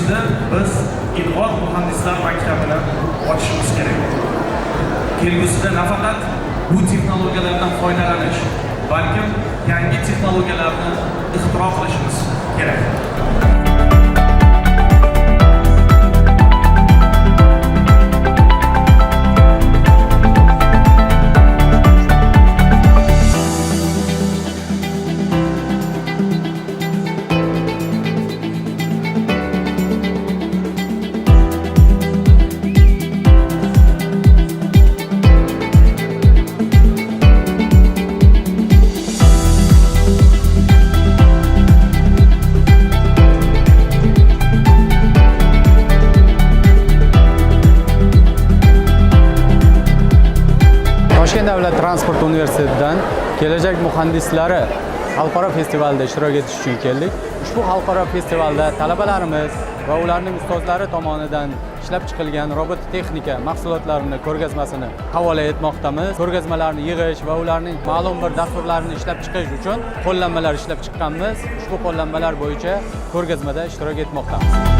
kelgusida biz Inqob muhandislar maktabini ochishimiz kerak. Kelgusida nafaqat bu texnologiyalardan foydalanish, balkim yangi texnologiyalarni ixtiro qilishimiz kerak. Toshkent davlat transport universitetidan kelajak muhandislari xalqaro festivalida ishtirok etish uchun keldik. Ushbu xalqaro festivalda talabalarimiz va ularning ustozlari tomonidan ishlab chiqilgan robot texnika mahsulotlarini ko'rgazmasini havola etmoqdamiz. Ko'rgazmalarni yig'ish va ularning ma'lum bir dasturlarini ishlab chiqish uchun qo'llanmalar ishlab chiqqanmiz. Ushbu qo'llanmalar bo'yicha ko'rgazmada ishtirok etmoqdamiz.